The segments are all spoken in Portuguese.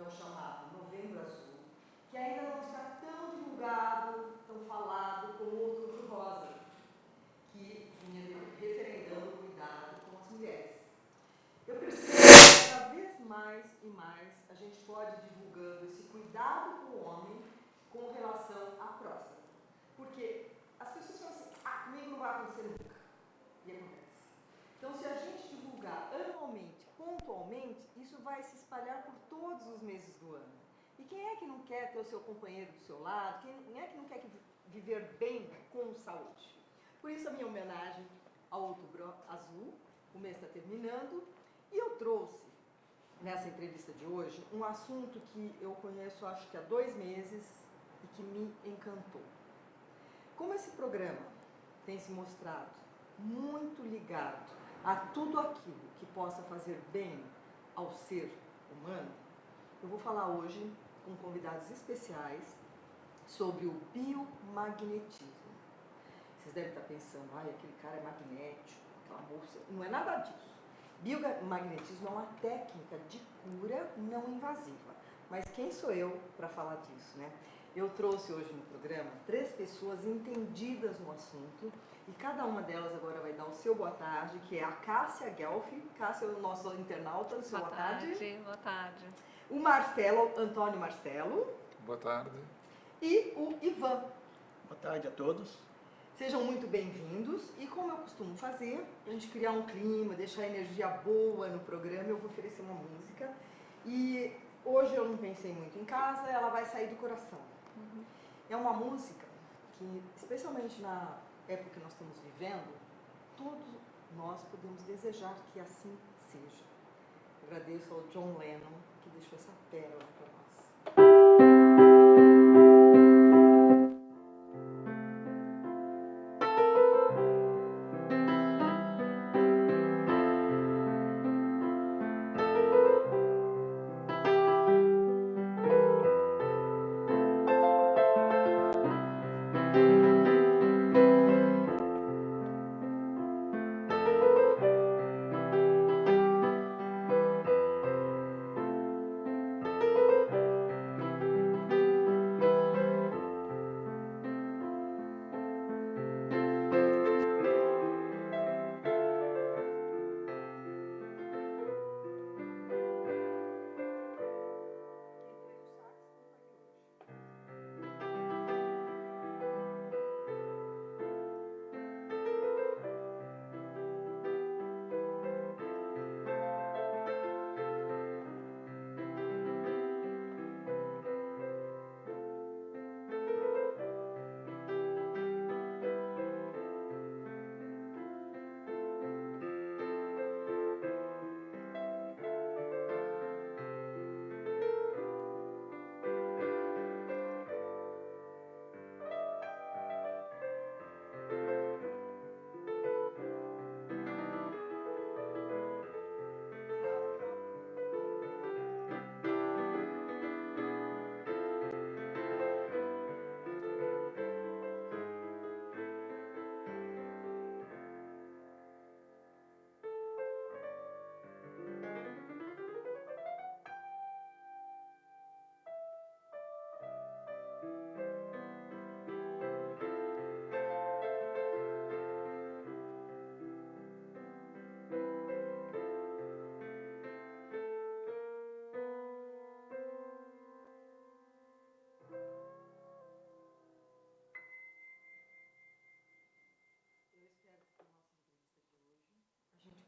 é o chamado Novembro Azul, que ainda não está tão divulgado, tão falado como o Outubro Rosa, que vinha referendando o cuidado com as mulheres. Eu percebo que cada vez mais e mais a gente pode ir divulgando esse cuidado com o homem com relação à próstata. Porque as pessoas falam assim, comigo não vai acontecer nunca. E acontece. Então, se a gente divulgar anualmente, pontualmente, isso vai se espalhar por todos os meses do ano. E quem é que não quer ter o seu companheiro do seu lado? Quem é que não quer viver bem com saúde? Por isso a minha homenagem ao Outubro Azul, o mês está terminando, e eu trouxe, nessa entrevista de hoje, um assunto que eu conheço acho que há 2 meses e que me encantou. Como esse programa tem se mostrado muito ligado a tudo aquilo que possa fazer bem ao ser humano, eu vou falar hoje com convidados especiais sobre o biomagnetismo. Vocês devem estar pensando, aquele cara é magnético, aquela moça. Não é nada disso. Biomagnetismo é uma técnica de cura não invasiva. Mas quem sou eu para falar disso, né? Eu trouxe hoje no programa 3 pessoas entendidas no assunto e cada uma delas agora vai dar o seu boa tarde, que é a Cássia Guelfi. Cássia é o nosso internauta, seu boa tarde. Boa tarde. O Marcelo, Antônio Marcelo. Boa tarde. E o Ivan. Boa tarde a todos. Sejam muito bem-vindos e como eu costumo fazer, a gente criar um clima, deixar a energia boa no programa, eu vou oferecer uma música e hoje eu não pensei muito em casa, ela vai sair do coração. É uma música que, especialmente na época que nós estamos vivendo, todos nós podemos desejar que assim seja. Eu agradeço ao John Lennon que deixou essa pérola para nós.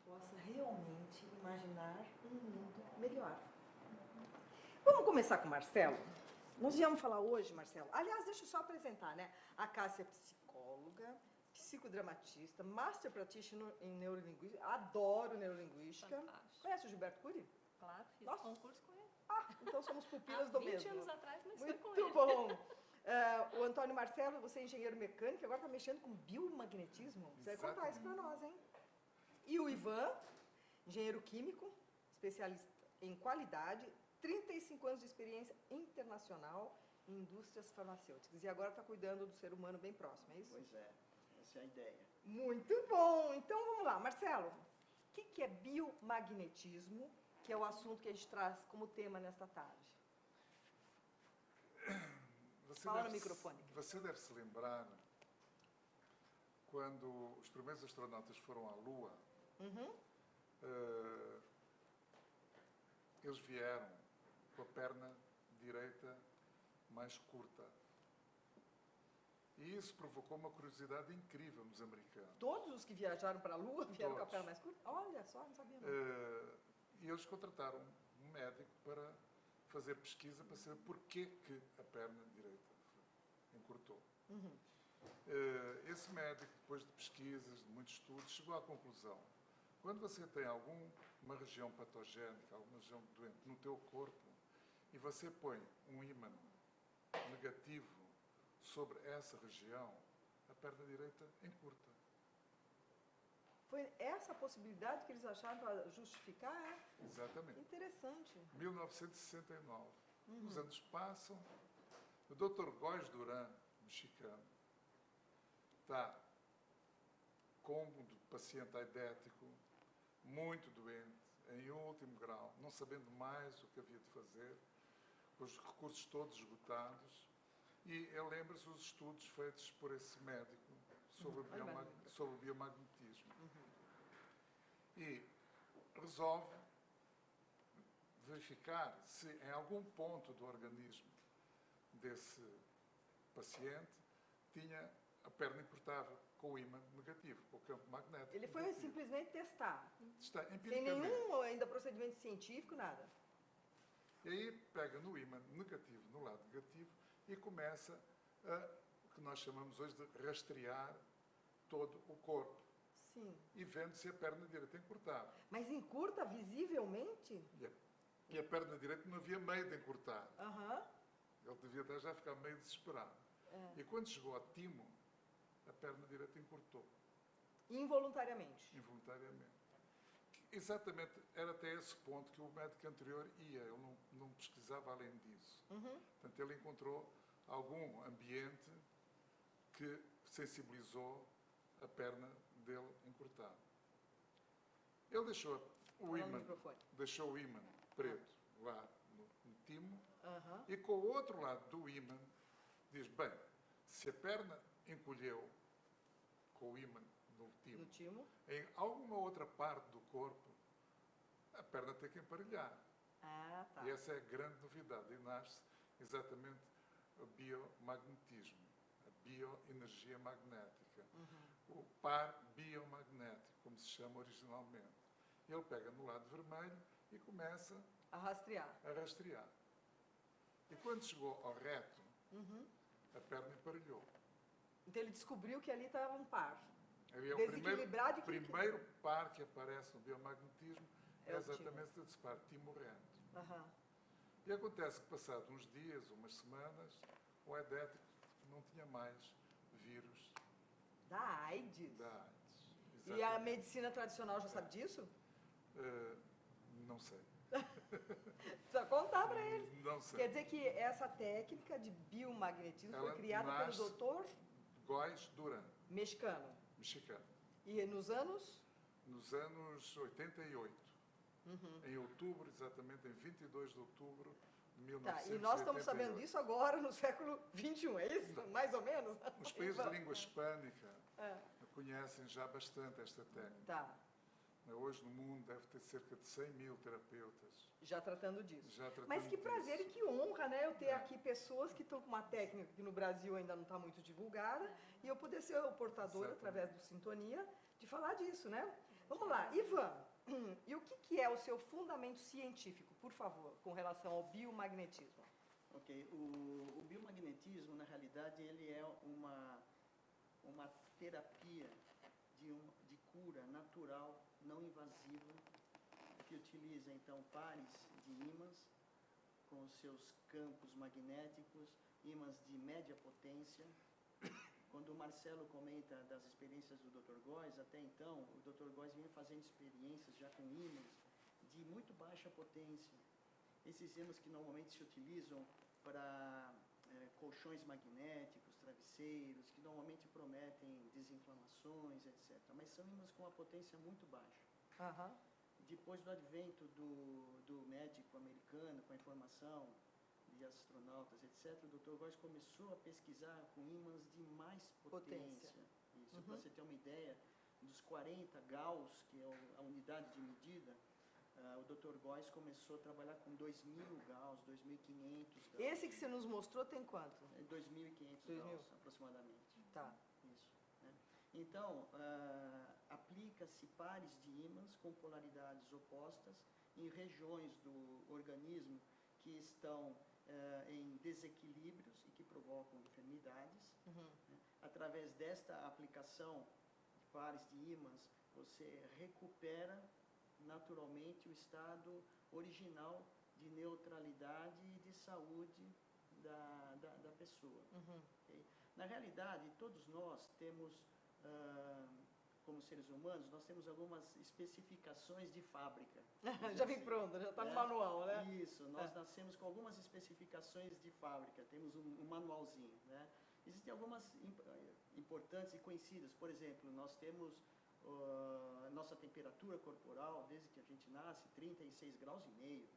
Possa realmente imaginar um mundo melhor. Vamos começar com o Marcelo? Nós viemos falar hoje, Marcelo. Aliás, deixa eu só apresentar, né? A Cássia é psicóloga, psicodramatista, master practitioner em neurolinguística, adoro neurolinguística. Fantástico. Conhece o Gilberto Cury? Claro, fiz Nossa. concurso com ele. Então somos pupilas Há do 20 mesmo. anos atrás, mas Muito foi com ele. bom. O Antônio Marcelo, você é engenheiro mecânico, agora está mexendo com biomagnetismo. Você vai contar isso para nós, hein? E o Ivan, engenheiro químico, especialista em qualidade, 35 anos de experiência internacional em indústrias farmacêuticas. E agora está cuidando do ser humano bem próximo, é isso? Pois é, essa é a ideia. Muito bom! Então vamos lá, Marcelo. O que é biomagnetismo, que é o assunto que a gente traz como tema nesta tarde? Fala no microfone. Você deve se lembrar quando os primeiros astronautas foram à Lua, eles vieram com a perna direita mais curta. E isso provocou uma curiosidade incrível nos americanos. Todos os que viajaram para a Lua vieram com a Todos. perna mais curta? Olha só, não sabia não. E eles contrataram um médico para fazer pesquisa para saber porquê que a perna direita encurtou. Esse médico, depois de pesquisas, de muitos estudos, chegou à conclusão: quando você tem alguma região patogénica, alguma região doente no teu corpo, e você põe um ímã negativo sobre essa região, a perna direita encurta. Foi essa a possibilidade que eles acharam para justificar? É? Exatamente. Interessante. 1969. Os anos passam. O Dr. Góes Duran, mexicano, está com um paciente aidético, muito doente, em último grau, não sabendo mais o que havia de fazer, com os recursos todos esgotados. E ele lembra-se dos estudos feitos por esse médico sobre o biomagnetismo. E resolve verificar se em algum ponto do organismo desse paciente tinha a perna encurtada com o ímã negativo, com o campo magnético. Ele foi negativo. simplesmente testar. Está Sem empiricamente. nenhum ainda procedimento científico, nada. E aí pega no ímã negativo, no lado negativo, e começa o que nós chamamos hoje de rastrear todo o corpo. Sim. E vendo se a perna direita encurtava. Mas encurta visivelmente? E a perna direita não havia meio de encurtar. Aham. Ele devia até já ficar meio desesperado. E quando chegou ao timo, a perna direita encurtou, Involuntariamente. involuntariamente. Exatamente, era até esse ponto que o médico anterior ia, ele não pesquisava além disso. Portanto, ele encontrou algum ambiente que sensibilizou a perna dele encurtada. Ele deixou o ímã preto lá no timo, e com o outro lado do ímã diz: bem, se a perna encolheu com o ímã no timo, em alguma outra parte do corpo, a perna tem que emparelhar. Ah, tá. E essa é a grande novidade. E nasce exatamente o biomagnetismo, a bioenergia magnética, o par biomagnético, como se chama originalmente. Ele pega no lado vermelho e começa A rastrear. a rastrear. E quando chegou ao reto, a perna emparelhou. Então ele descobriu que ali estava um par. Ali é o Desequilibrado e primeiro par que aparece no biomagnetismo, É é o exatamente esse par, timo-reto. Aham. E acontece que, passados uns dias, umas semanas, o aidético não tinha mais vírus Da AIDS. da AIDS. E a Exatamente. medicina tradicional já sabe disso? Não sei. Precisa contar para eles. Não sei. Quer dizer que essa técnica de biomagnetismo foi Ela criada nasce- pelo doutor Góes Duran, mexicano. mexicano, E nos anos? nos anos 88. Em outubro, exatamente em 22 de outubro de 1988. Tá, e nós estamos sabendo disso agora, no século XXI, é isso? Mais ou menos? Os países de língua hispânica É. conhecem já bastante esta técnica. Tá, Hoje no mundo deve ter cerca de 100 mil terapeutas. já tratando disso. Já tratando Mas que prazer disso. e que honra, né? Eu ter aqui pessoas que estão com uma técnica que no Brasil ainda não está muito divulgada e eu poder ser o portador, Exatamente. através do Sintonia, de falar disso, né? Vamos lá, Ivan, e o que é o seu fundamento científico, por favor, com relação ao biomagnetismo? Ok, o biomagnetismo, na realidade, ele é uma terapia de cura natural, não invasiva, que utiliza, então, pares de ímãs com os seus campos magnéticos, ímãs de média potência. Quando o Marcelo comenta das experiências do Dr. Góes, até então, o Dr. Góes vinha fazendo experiências já com ímãs de muito baixa potência. Esses ímãs que normalmente se utilizam para colchões magnéticos, travesseiros, que normalmente prometem desinflamações, etc. Mas são ímãs com uma potência muito baixa. Depois do advento do médico americano, com a informação de astronautas, etc., o Dr. Góes começou a pesquisar com ímãs de mais potência. Isso, para você ter uma ideia, dos 40 Gauss, que é a unidade de medida, o Dr. Góes começou a trabalhar com 2.000 Gauss, 2.500 Gauss. Esse que você nos mostrou tem quanto? 2.500 Gauss, aproximadamente. Tá. Isso. Né? Então, aplica-se pares de ímãs com polaridades opostas em regiões do organismo que estão em desequilíbrios e que provocam enfermidades. Né? Através desta aplicação de pares de ímãs, você recupera naturalmente o estado original de neutralidade e de saúde da pessoa. Okay? Na realidade, todos nós temos, como seres humanos, nós temos algumas especificações de fábrica. Já vem pronto, já está no manual, né? Isso, nós nascemos com algumas especificações de fábrica, temos um manualzinho, né? Existem algumas importantes e conhecidas, por exemplo, nós temos nossa temperatura corporal, desde que a gente nasce, 36 graus e meio.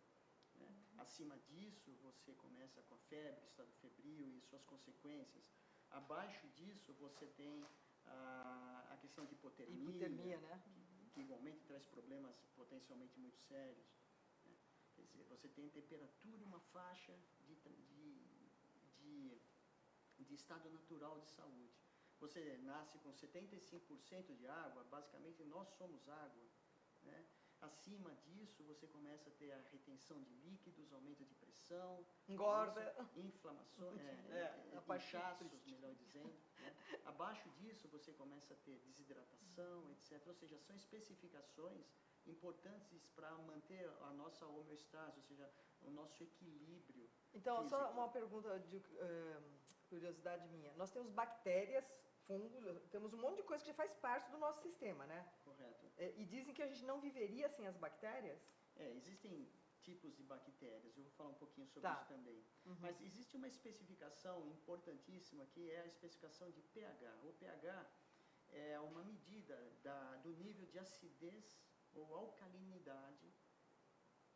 Né? Acima disso, você começa com a febre, estado febril e suas consequências. Abaixo disso, você tem a questão de hipotermia, né? que igualmente traz problemas potencialmente muito sérios. Né? Quer dizer, você tem temperatura e uma faixa de estado natural de saúde. Você nasce com 75% de água, basicamente nós somos água. Né? Acima disso, você começa a ter a retenção de líquidos, aumento de pressão, engorda, inflamações, inchaços, melhor dizendo. Né? Abaixo disso, você começa a ter desidratação, etc. Ou seja, são especificações importantes para manter a nossa homeostase, ou seja, o nosso equilíbrio. Então, físico. só uma pergunta de curiosidade minha. Nós temos bactérias, fungos, temos um monte de coisa que já faz parte do nosso sistema, né? Correto. E dizem que a gente não viveria sem as bactérias? Existem tipos de bactérias, eu vou falar um pouquinho sobre isso também. Mas existe uma especificação importantíssima que é a especificação de pH. O pH é uma medida do nível de acidez ou alcalinidade,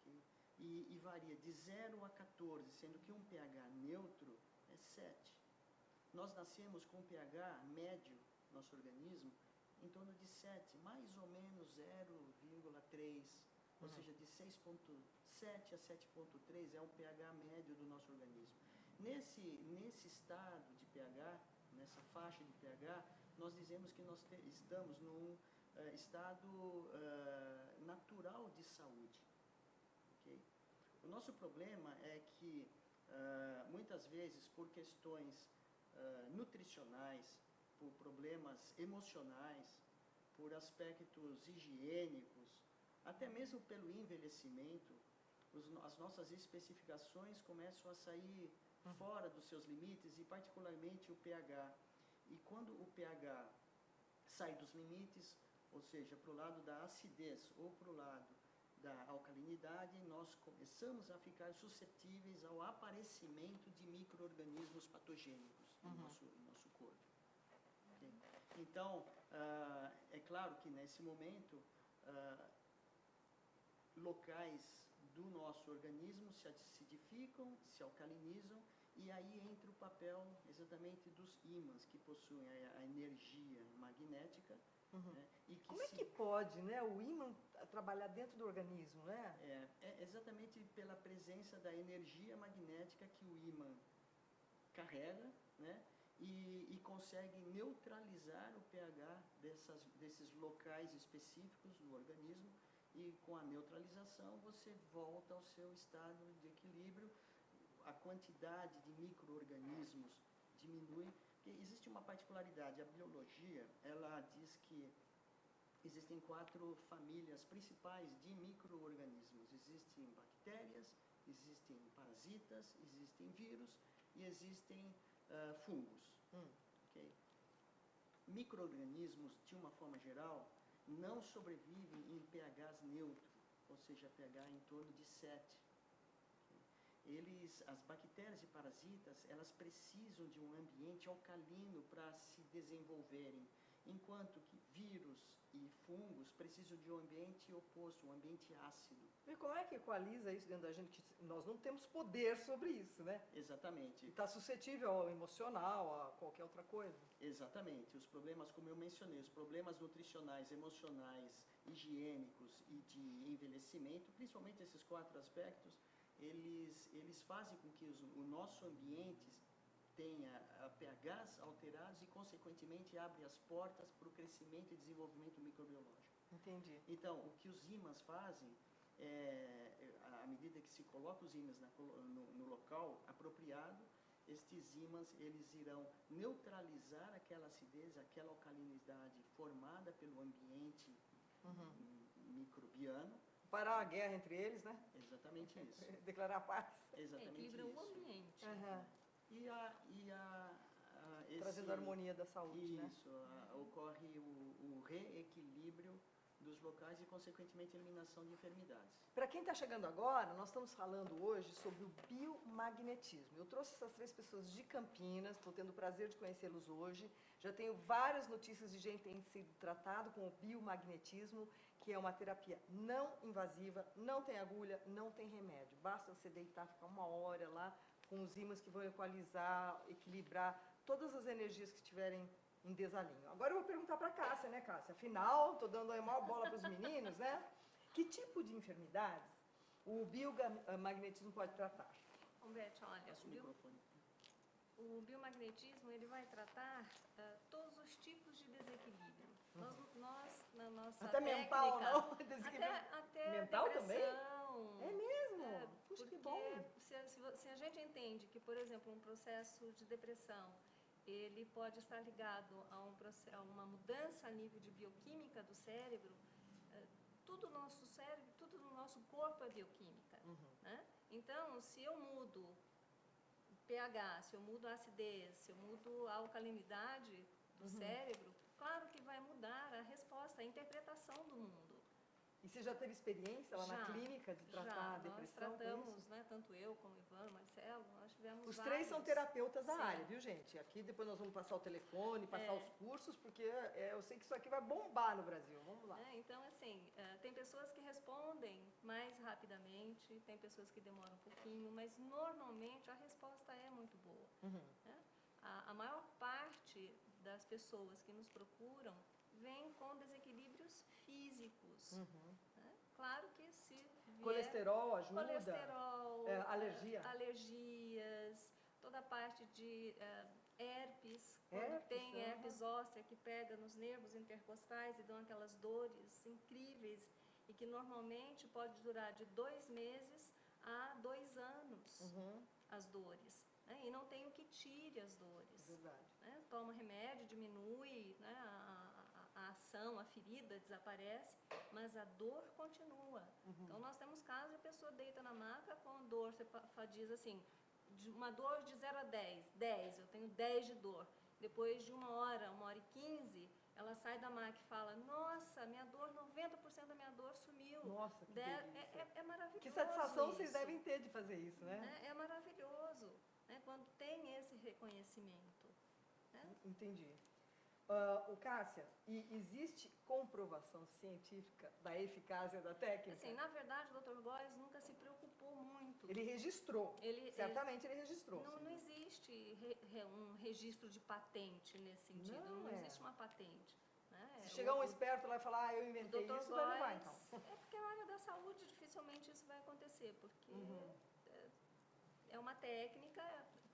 okay? E varia de 0 a 14, sendo que um pH neutro é 7. Nós nascemos com um pH médio, nosso organismo, em torno de 7, mais ou menos 0,3, ou seja, de 6,7 a 7,3 é um pH médio do nosso organismo. Nesse estado de pH, nessa faixa de pH, nós dizemos que nós estamos num estado natural de saúde. Okay? O nosso problema é que, muitas vezes, por questões nutricionais, por problemas emocionais, por aspectos higiênicos, até mesmo pelo envelhecimento, as nossas especificações começam a sair fora dos seus limites, e particularmente o pH. E quando o pH sai dos limites, ou seja, para o lado da acidez ou para o lado da alcalinidade, nós começamos a ficar suscetíveis ao aparecimento de micro-organismos patogênicos no nosso corpo. Okay? Então, é claro que nesse momento, locais do nosso organismo se acidificam, se alcalinizam, e aí entra o papel exatamente dos ímãs, que possuem a energia magnética. Né? E que como é que pode, né, o ímã trabalhar dentro do organismo, né? É exatamente pela presença da energia magnética que o ímã carrega, né? E consegue neutralizar o pH desses locais específicos do organismo, e com a neutralização você volta ao seu estado de equilíbrio, a quantidade de micro-organismos diminui. Existe uma particularidade, a biologia, ela diz que existem 4 famílias principais de micro-organismos. Existem bactérias, existem parasitas, existem vírus e existem fungos. Okay? Micro-organismos, de uma forma geral, não sobrevivem em pHs neutros, ou seja, pH em torno de 7. As bactérias e parasitas, elas precisam de um ambiente alcalino para se desenvolverem, enquanto que vírus e fungos precisam de um ambiente oposto, um ambiente ácido. E como é que equaliza isso dentro da gente? Que nós não temos poder sobre isso, né? Exatamente. E está suscetível ao emocional, a qualquer outra coisa. Exatamente. Os problemas, como eu mencionei, os problemas nutricionais, emocionais, higiênicos e de envelhecimento, principalmente esses 4 aspectos, eles fazem com que o nosso ambiente tenha pHs alterados e, consequentemente, abre as portas para o crescimento e desenvolvimento microbiológico. Entendi. Então, o que os ímãs fazem, à medida que se coloca os ímãs no local apropriado, estes ímãs eles irão neutralizar aquela acidez, aquela alcalinidade formada pelo ambiente microbiano. Parar a guerra entre eles, né? Exatamente isso. Declarar paz. Exatamente Equilibra isso. o ambiente. Trazendo a harmonia da saúde, né? Isso, ocorre o reequilíbrio dos locais e, consequentemente, a eliminação de enfermidades. Para quem está chegando agora, nós estamos falando hoje sobre o biomagnetismo. Eu trouxe essas 3 pessoas de Campinas, estou tendo o prazer de conhecê-los hoje. Já tenho várias notícias de gente que tem sido tratado com o biomagnetismo, que é uma terapia não invasiva, não tem agulha, não tem remédio. Basta você deitar, ficar 1 hora lá, com os ímãs que vão equalizar, equilibrar todas as energias que estiverem em desalinho. Agora eu vou perguntar para a Cássia, né, Cássia? Afinal, estou dando a maior bola para os meninos, né? Que tipo de enfermidades o biomagnetismo pode tratar? Humberto, olha, Passa o microfone. o biomagnetismo ele vai tratar todos os tipos de desequilíbrio. Nós na nossa Até técnica, mental, não? Desequilíbrio. até mental também? depressão. É mesmo? É, Puxa, que porque bom. se a gente entende que, por exemplo, um processo de depressão ele pode estar ligado a uma mudança a nível de bioquímica do cérebro, tudo no nosso cérebro, tudo no nosso corpo é bioquímica. Né? Então, se eu mudo o pH, se eu mudo a acidez, se eu mudo a alcalinidade do cérebro, claro que vai mudar a resposta, a interpretação do mundo. E você já teve experiência lá na Já, clínica de tratar a depressão? Nós tratamos, né, tanto eu como o Ivan, Marcelo, nós tivemos Os 3 vários. são terapeutas da Sim. área, viu, gente? Aqui depois nós vamos passar o telefone, passar os cursos, porque eu sei que isso aqui vai bombar no Brasil. Vamos lá. Então, assim, tem pessoas que respondem mais rapidamente, tem pessoas que demoram um pouquinho, mas normalmente a resposta é muito boa. Né? A maior parte das pessoas que nos procuram vem com desequilíbrios físicos. Né? Claro que se vier Colesterol ajuda? colesterol, Alergias, toda a parte de herpes, quando Herpes, tem herpes óssea que pega nos nervos intercostais e dão aquelas dores incríveis e que normalmente pode durar de 2 meses a 2 anos as dores. Né? E não tem o que tire as dores. Verdade. Né? Toma remédio, diminui, né? A ação, a ferida desaparece, mas a dor continua. Então, nós temos casos de a pessoa deita na maca com dor, você diz assim, uma dor de 0 a 10, eu tenho 10 de dor. Depois de 1 hora, 1 hora e 15, ela sai da maca e fala, nossa, minha dor, 90% da minha dor sumiu. Nossa, que delícia. É maravilhoso. Que satisfação isso. vocês devem ter de fazer isso, né? É maravilhoso, né? Quando tem esse reconhecimento. Né? Entendi. Cássia, existe comprovação científica da eficácia da técnica? Assim, na verdade, o Dr. Góes nunca se preocupou muito. Ele registrou. Certamente ele registrou. Não existe um registro de patente nesse sentido. Não existe uma patente. Né? Se chegar um esperto lá e falar, eu inventei isso, vai levar então. É porque na área da saúde dificilmente isso vai acontecer, porque é uma técnica.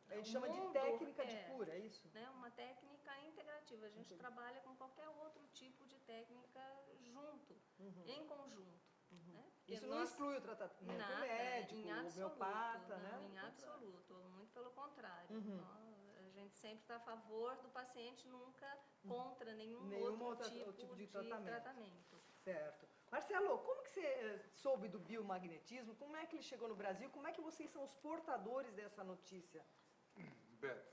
A gente chama de técnica de cura, é isso? Né, uma técnica integrativa. A gente trabalha com qualquer outro tipo de técnica junto, em conjunto. Né? Isso não exclui o tratamento médico, o homeopata, não, né? Em absoluto, muito pelo contrário. A gente sempre está a favor do paciente, nunca contra nenhum outro tipo de tratamento. Certo. Marcelo, como que você soube do biomagnetismo? Como é que ele chegou no Brasil? Como é que vocês são os portadores dessa notícia? Beth,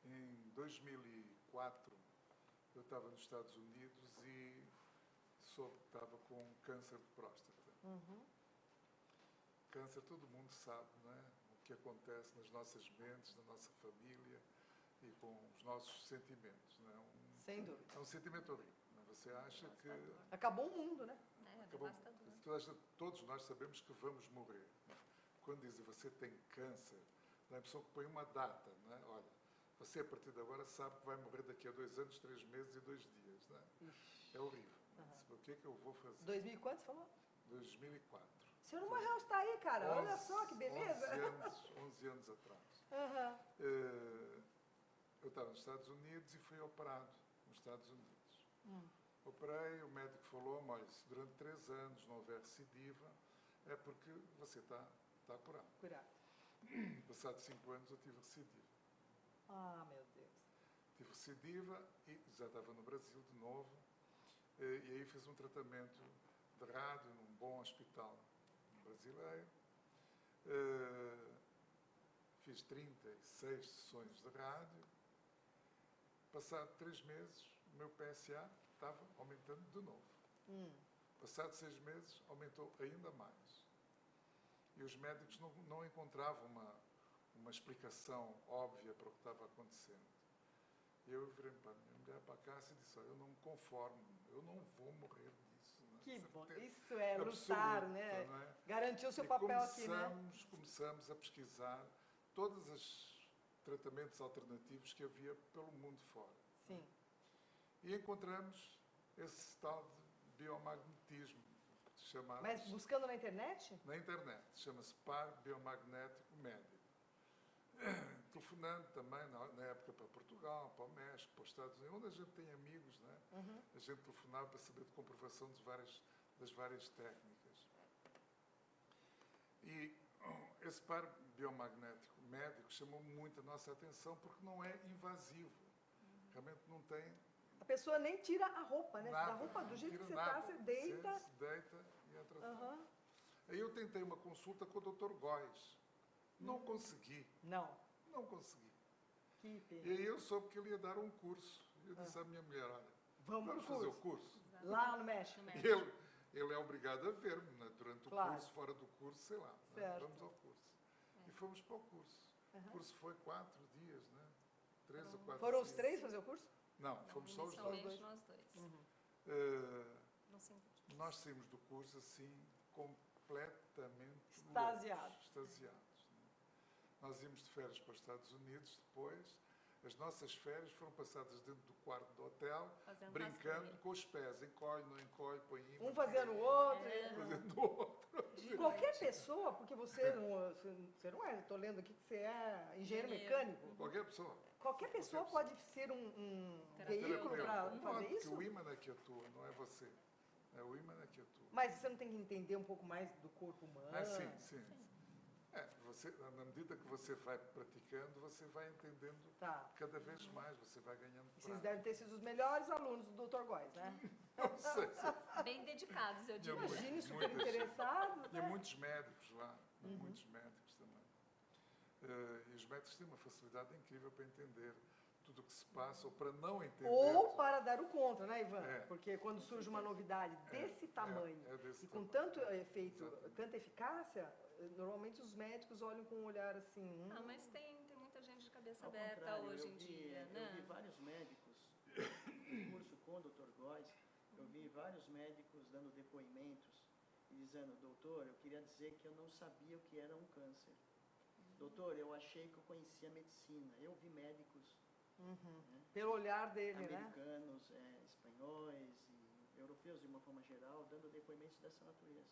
em 2004, eu estava nos Estados Unidos e estava com câncer de próstata. Câncer, todo mundo sabe, não é? O que acontece nas nossas mentes, na nossa família e com os nossos sentimentos. Não é? Sem dúvida. É um sentimento horrível. Não é? você acha que Acabou o mundo, né? É acabou, devastador. todos nós sabemos que vamos morrer. Quando dizem você tem câncer, dá a impressão que põe uma data, né? Olha, você a partir de agora sabe que vai morrer daqui a 2 anos, 3 meses e 2 dias, né? É horrível. O que é que eu vou fazer? 2000 e quanto você falou? 2004. O senhor Morehouse está aí, cara. Olha só que beleza. 11 anos atrás. Aham. Eu estava nos Estados Unidos e fui operado nos Estados Unidos. Operei, o médico falou-me, olha, se durante 3 anos não houver recidiva, é porque você está curado. Curado. Passados 5 anos eu tive recidiva. Ah, meu Deus. Tive recidiva e já estava no Brasil de novo. E aí fiz um tratamento de rádio num bom hospital brasileiro. Fiz 36 sessões de rádio. Passado 3 meses, o meu PSA estava aumentando de novo. Passado 6 meses, aumentou ainda mais. E os médicos não encontravam uma explicação óbvia para o que estava acontecendo. E eu virei para a minha mulher, para a Cássia, e disse, olha, eu não me conformo, eu não vou morrer disso. Né? Que bom. Isso é lutar, absoluta, né? não é? Garantir o seu E papel aqui, né? Começamos a pesquisar todos os tratamentos alternativos que havia pelo mundo fora. Sim. E encontramos esse tal de biomagnetismo, chamado... Mas buscando na internet? Na internet, chama-se par biomagnético médico. Telefonando também, na época, para Portugal, para o México, para os Estados Unidos, onde a gente tem amigos, né? A gente telefonava para saber de comprovação das várias técnicas. E esse par biomagnético médico chamou muito a nossa atenção porque não é invasivo. Realmente não tem A pessoa nem tira a roupa, né? nada. Da roupa do não jeito tira que você nada. está, você deita. Você se deita e é tratado. Aham. Aí eu tentei uma consulta com o Dr. Góes. Não consegui. Não. Não consegui. Que E pena. aí eu soube que ele ia dar um curso. Eu disse à minha mulher, olha, Vamos pro fazer o curso. curso. Lá no México. No E México. ele é obrigado a ver-me, né? Durante o Claro. curso, fora do curso, sei lá. Né? Certo. Vamos ao curso. E fomos para o curso. O curso foi 4 dias, né? 3 ou 4 Foram dias. os 3 fazer o curso? Não, fomos só os dois. Inicialmente nós dois. Não sei. Nós saímos do curso assim, completamente Extasiados. loucos, extasiados. Né? Nós íamos de férias para os Estados Unidos depois. As nossas férias foram passadas dentro do quarto do hotel, Fazendo brincando rasteira. com os pés. Encolhe, não encolhe, põe ímã. Um fazendo o outro. Fazendo o outro. Qualquer pessoa, porque você não é, estou lendo aqui que você é engenheiro mecânico. Qualquer pessoa. Qualquer pessoa pode ser um veículo para Não, fazer porque isso? o ímã é que atua, não é você. É o ímã é que atua. Mas você não tem que entender um pouco mais do corpo humano? Sim. Na medida que você vai praticando, você vai entendendo Tá. cada vez mais, você vai ganhando Vocês prática. devem ter sido os melhores alunos do Dr. Góes, né? Não sei se Bem dedicados, eu digo. Imagine, super interessados. Tinha Né? muitos médicos lá, muitos médicos também. E os médicos têm uma facilidade incrível para entender tudo o que se passa, ou para não entender. Ou para dar o contra, né, Ivan? É. Porque quando surge uma novidade desse tamanho desse e com tamanho. tanto efeito, Exatamente. tanta eficácia, normalmente os médicos olham com um olhar assim. Ah, mas tem muita gente de cabeça Ao aberta contrário, hoje eu em vi, dia, eu né? vi vários médicos, no curso com o Dr. Góes, eu vi vários médicos dando depoimentos e dizendo, doutor, eu queria dizer que eu não sabia o que era um câncer. Doutor, eu achei que eu conhecia a medicina. Eu vi médicos Pelo olhar dele, né? americanos, espanhóis e europeus, de uma forma geral, dando depoimentos dessa natureza.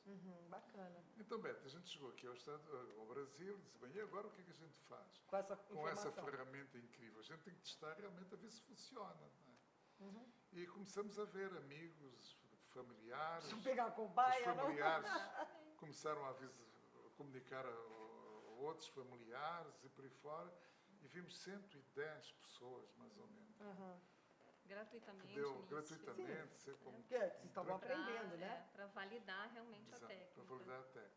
Bacana. Então, Beto, a gente chegou aqui ao Brasil e disse, bem, e agora o que é que a gente faz? Com essa Com essa informação. ferramenta incrível. A gente tem que testar realmente a ver se funciona. Não é? E começamos a ver amigos, familiares. Se pegar a Os cobaia, não? familiares começaram a comunicar a outros familiares e por aí fora. E vimos 110 pessoas, mais ou menos. Gratuitamente. Que deu nisso. gratuitamente, ser como Porque vocês estavam aprendendo, né? Para validar realmente Exato, a técnica. para validar a técnica.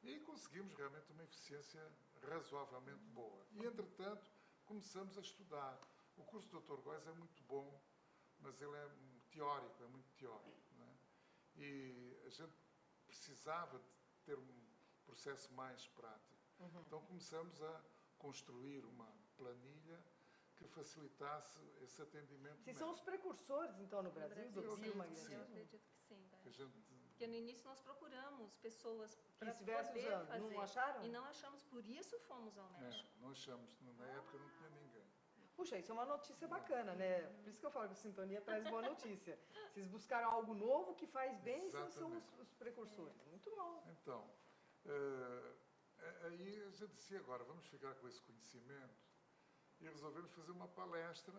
E aí conseguimos realmente uma eficiência razoavelmente boa. E, entretanto, começamos a estudar. O curso do Dr. Góes é muito bom, mas ele é teórico, é muito teórico. Não é? E a gente precisava de ter um processo mais prático. Então começamos a construir uma planilha que facilitasse esse atendimento Vocês são os médico. precursores, então, no No Brasil, do eu acredito que biomagnetismo? Eu acredito que sim, Que a vai. gente, Porque no início nós procuramos pessoas Que para estivesse poder usando. fazer. Não acharam? E não achamos, por isso fomos ao México. nós achamos, na época não tinha ninguém. Puxa, isso é uma notícia bacana, né? Por isso que eu falo que a sintonia traz boa notícia. Vocês buscaram algo novo que faz bem e vocês são os precursores. Muito bom. Então, aí a gente disse, agora vamos ficar com esse conhecimento e resolvemos fazer uma palestra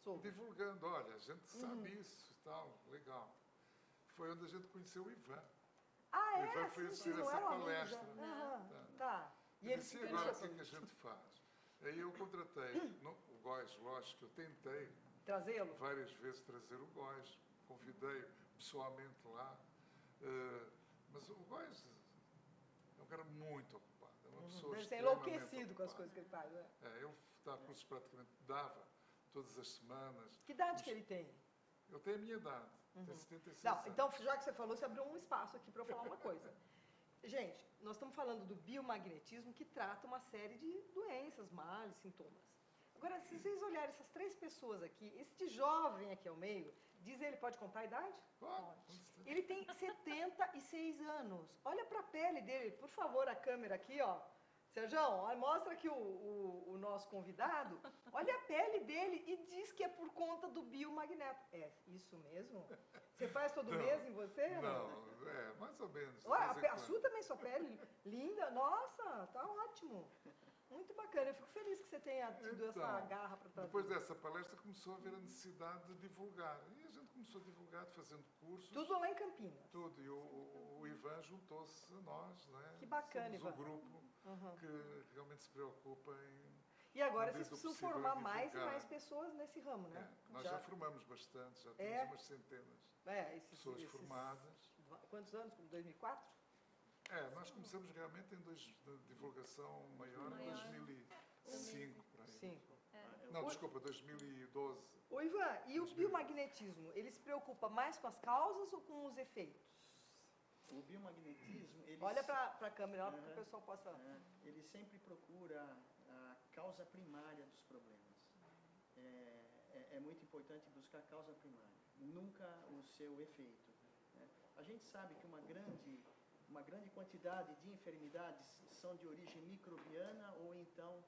Sobre. divulgando, olha, a gente sabe isso e tal, legal. Foi onde a gente conheceu o Ivan. Ah, O Ivan é? foi Sim, assistir vocês não essa eram amigos já? palestra. Aham, tá. E Eu ele disse, se e agora o que interessou é que a gente faz? Aí eu contratei o Góis, lógico, eu tentei trazê-lo? várias vezes trazer o Góis, convidei pessoalmente lá, mas o Góis é um cara muito ocupado, é uma pessoa Deve ser extremamente enlouquecido com as ocupada. coisas que ele faz, né? Ele dá cursos praticamente, dava todas as semanas. Que idade que ele tem? Eu tenho a minha idade, tenho 76 Não, anos. então, já que você falou, você abriu um espaço aqui para eu falar uma coisa. Gente, nós estamos falando do biomagnetismo que trata uma série de doenças, males, sintomas. Agora, se vocês olharem essas três pessoas aqui, esse jovem aqui ao meio, diz ele, pode contar a idade? Pode. Ele tem 76 anos. Olha para a pele dele, por favor, a câmera aqui, ó. Sérgio, mostra aqui o nosso convidado. Olha a pele dele e diz que é por conta do biomagneto. É isso mesmo? Você faz todo Não, mês em você? Não, mais ou menos. de Olha, vez em a quando. sua também, sua pele linda. Nossa, tá ótimo. Muito bacana. Eu fico feliz que você tenha tido essa Então, garra para trazer. Depois dessa palestra começou a haver a necessidade de divulgar. E a gente começou a divulgar, fazendo cursos. Tudo lá em Campinas. Tudo. E o Ivan juntou-se a nós, né? Que bacana, Somos Ivan. um grupo Uhum. que realmente se preocupa em... E agora Desde vocês o precisam possível formar mais e divulgar. mais pessoas nesse ramo, né? Nós já formamos bastante, já temos É? umas centenas Esses, de pessoas formadas. Quantos anos? 2004? Nós começamos realmente na divulgação maior em Maior. 2005, por aí. 5. Não, O- desculpa, 2012. Ô Ivan, e o biomagnetismo, ele se preocupa mais com as causas ou com os efeitos? O biomagnetismo, ele, Olha para a câmera lá para que o Uhum. pessoal possa... ele sempre procura a causa primária dos problemas. É muito importante buscar a causa primária, nunca o seu efeito. Né? A gente sabe que uma grande quantidade de enfermidades são de origem microbiana ou então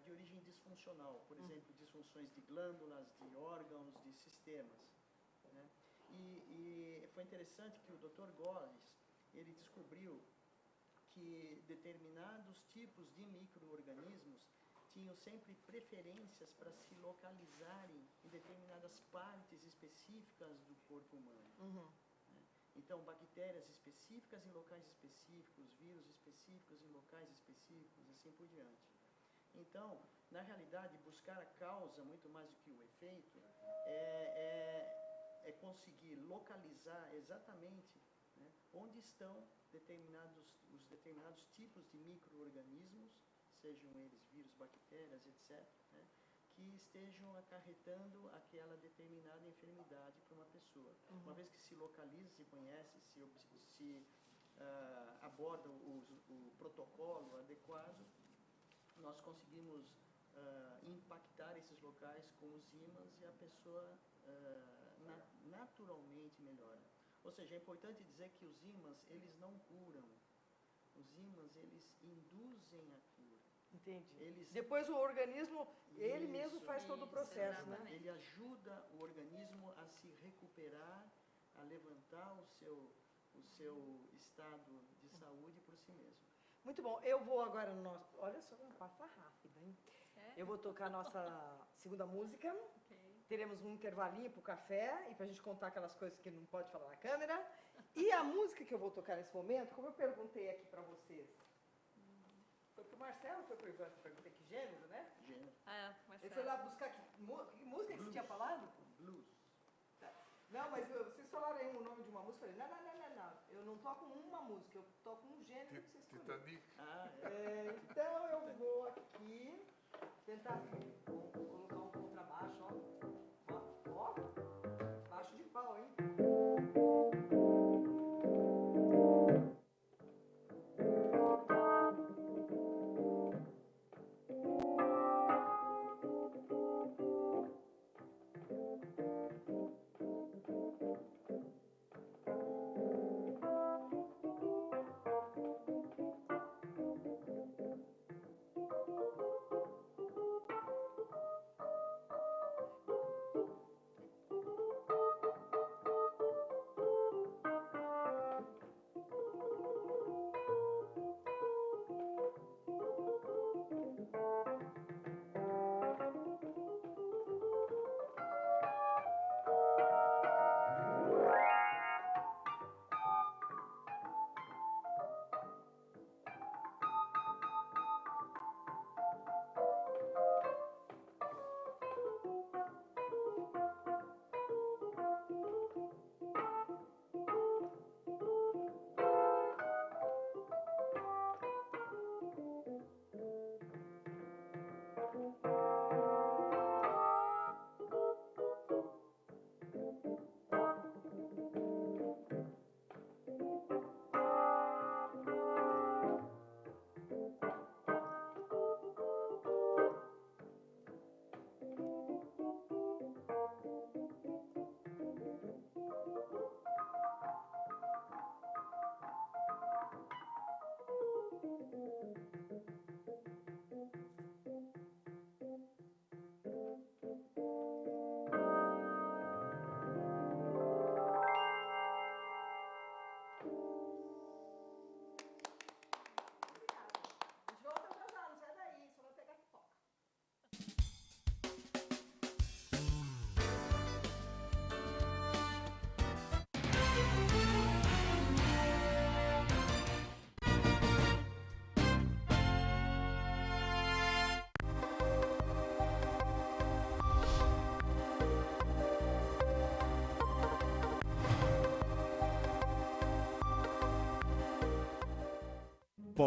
de origem disfuncional, por exemplo, disfunções de glândulas, de órgãos, de sistemas. Né? E foi interessante que o Dr. Góes, ele descobriu que determinados tipos de micro-organismos tinham sempre preferências para se localizarem em determinadas partes específicas do corpo humano. Uhum. Então, bactérias específicas em locais específicos, vírus específicos em locais específicos, assim por diante. Então, na realidade, buscar a causa muito mais do que o efeito é conseguir localizar exatamente, né, onde estão os determinados tipos de micro-organismos, sejam eles vírus, bactérias, etc., né, que estejam acarretando aquela determinada enfermidade para uma pessoa. Uma vez que se localiza, se conhece, se aborda o protocolo adequado, nós conseguimos impactar esses locais com os ímãs e a pessoa naturalmente melhora. Ou seja, é importante dizer que os ímãs, eles não curam. Os ímãs, eles induzem a cura. Entendi. Depois o organismo, ele mesmo Isso, faz todo o isso, processo, né? exatamente. Ele ajuda o organismo a se recuperar, a levantar o seu estado de saúde por si mesmo. Muito bom. Eu vou agora no nosso... Olha só como passa rápido, hein? Certo? Eu vou tocar a nossa segunda música. Ok. Teremos um intervalinho para o café e para a gente contar aquelas coisas que não pode falar na câmera. E a música que eu vou tocar nesse momento, como eu perguntei aqui para vocês, foi para o Marcelo, foi para o Ivan, que eu perguntei que gênero, né? Gênero. Mas Ele foi lá buscar que música que você tinha falado? Blues. Não, mas vocês falaram aí o nome de uma música, eu falei, não. Eu não toco uma música, eu toco um gênero que vocês escolheram. Titanic. Então eu vou aqui tentar colocar um contrabaixo, ó, baixo de pau, hein?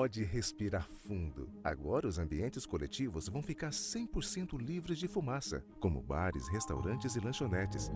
Pode respirar fundo. Agora os ambientes coletivos vão ficar 100% livres de fumaça, como bares, restaurantes e lanchonetes.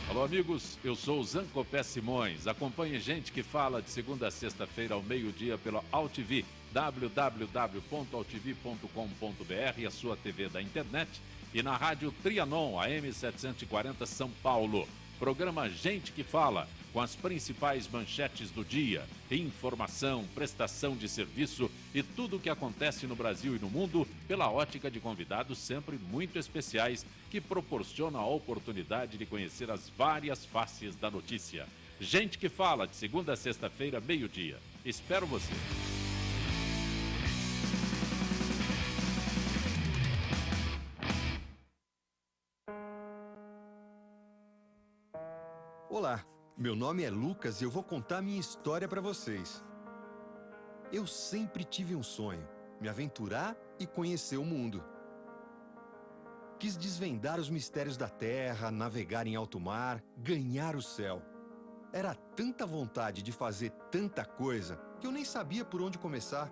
Alô, amigos, eu sou o Zancopé Simões. Acompanhe Gente que Fala de segunda a sexta-feira ao meio-dia pela AltV, www.altv.com.br, a sua TV da internet, e na rádio Trianon, AM 740 São Paulo. Programa Gente que Fala, com as principais manchetes do dia, informação, prestação de serviço e tudo o que acontece no Brasil e no mundo pela ótica de convidados sempre muito especiais que proporcionam a oportunidade de conhecer as várias faces da notícia. Gente que Fala, de segunda a sexta-feira, meio-dia. Espero você. Olá, meu nome é Lucas e eu vou contar minha história para vocês. Eu sempre tive um sonho, me aventurar e conhecer o mundo. Quis desvendar os mistérios da terra, navegar em alto mar, ganhar o céu. Era tanta vontade de fazer tanta coisa que eu nem sabia por onde começar.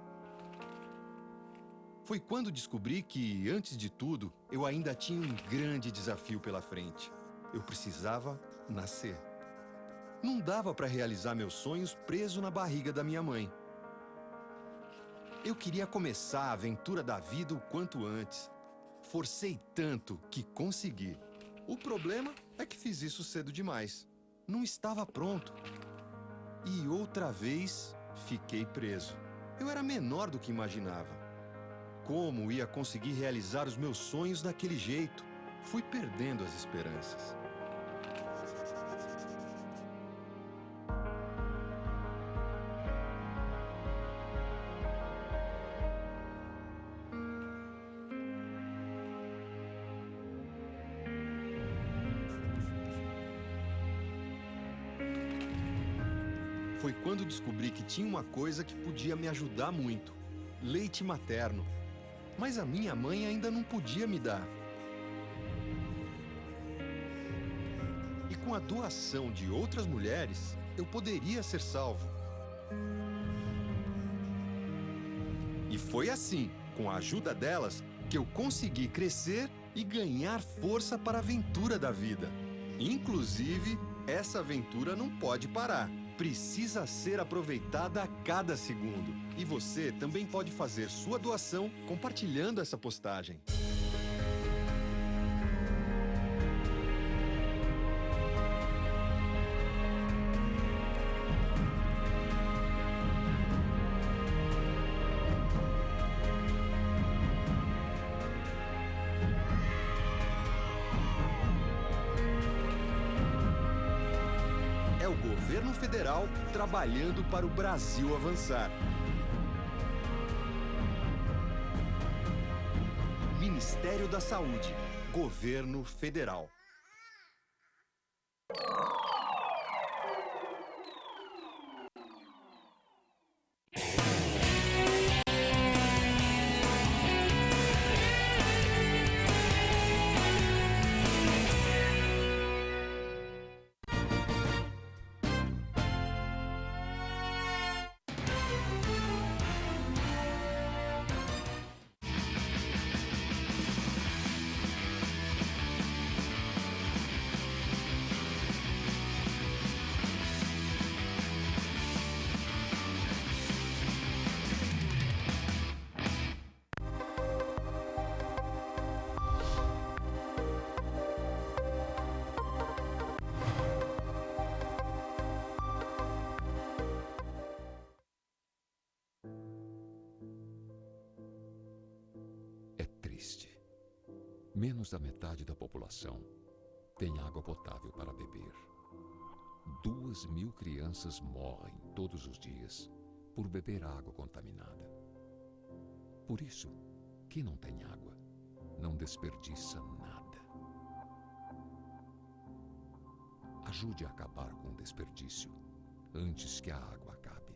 Foi quando descobri que, antes de tudo, eu ainda tinha um grande desafio pela frente. Eu precisava nascer. Não dava para realizar meus sonhos preso na barriga da minha mãe. Eu queria começar a aventura da vida o quanto antes. Forcei tanto que consegui. O problema é que fiz isso cedo demais. Não estava pronto. E outra vez, fiquei preso. Eu era menor do que imaginava. Como ia conseguir realizar os meus sonhos daquele jeito? Fui perdendo as esperanças. Foi quando descobri que tinha uma coisa que podia me ajudar muito: leite materno. Mas a minha mãe ainda não podia me dar. E com a doação de outras mulheres, eu poderia ser salvo. E foi assim, com a ajuda delas, que eu consegui crescer e ganhar força para a aventura da vida. Inclusive, essa aventura não pode parar. Precisa ser aproveitada a cada segundo. E você também pode fazer sua doação compartilhando essa postagem. É o governo federal trabalhando para o Brasil avançar. Ministério da Saúde, Governo Federal. Menos da metade da população tem água potável para beber. 2.000 crianças morrem todos os dias por beber água contaminada. Por isso, quem não tem água não desperdiça nada. Ajude a acabar com o desperdício antes que a água acabe.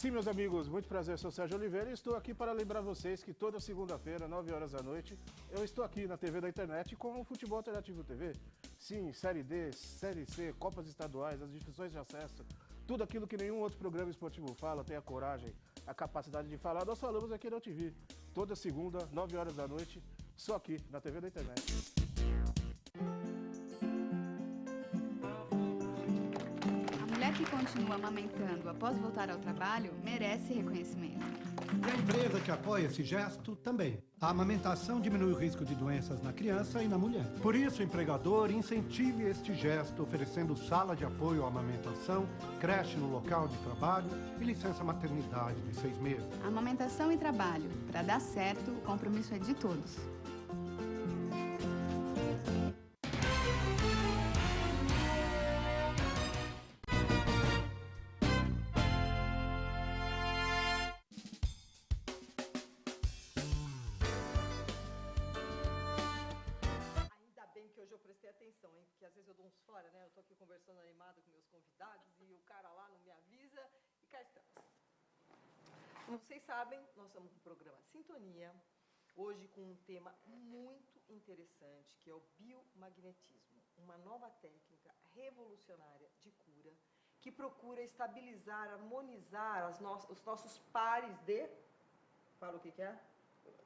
Sim, meus amigos, muito prazer, sou Sérgio Oliveira e estou aqui para lembrar vocês que toda segunda-feira, 9 horas da noite, eu estou aqui na TV da internet com o Futebol Alternativo TV. Sim, Série D, Série C, Copas Estaduais, as divisões de acesso, tudo aquilo que nenhum outro programa esportivo fala, tem a coragem, a capacidade de falar, nós falamos aqui na UTV. Toda segunda, 9 horas da noite, só aqui na TV da internet. Que continua amamentando após voltar ao trabalho merece reconhecimento. E a empresa que apoia esse gesto também. A amamentação diminui o risco de doenças na criança e na mulher. Por isso, o empregador incentive este gesto, oferecendo sala de apoio à amamentação, creche no local de trabalho e licença maternidade de 6 meses. Amamentação e trabalho. Para dar certo, o compromisso é de todos. Porque às vezes eu dou uns fora, né? Eu tô aqui conversando animada com meus convidados e o cara lá não me avisa e cá estamos. Como vocês sabem, nós estamos com o programa Sintonia, hoje com um tema muito interessante, que é o biomagnetismo, uma nova técnica revolucionária de cura que procura estabilizar, harmonizar os nossos pares de... Fala o que é?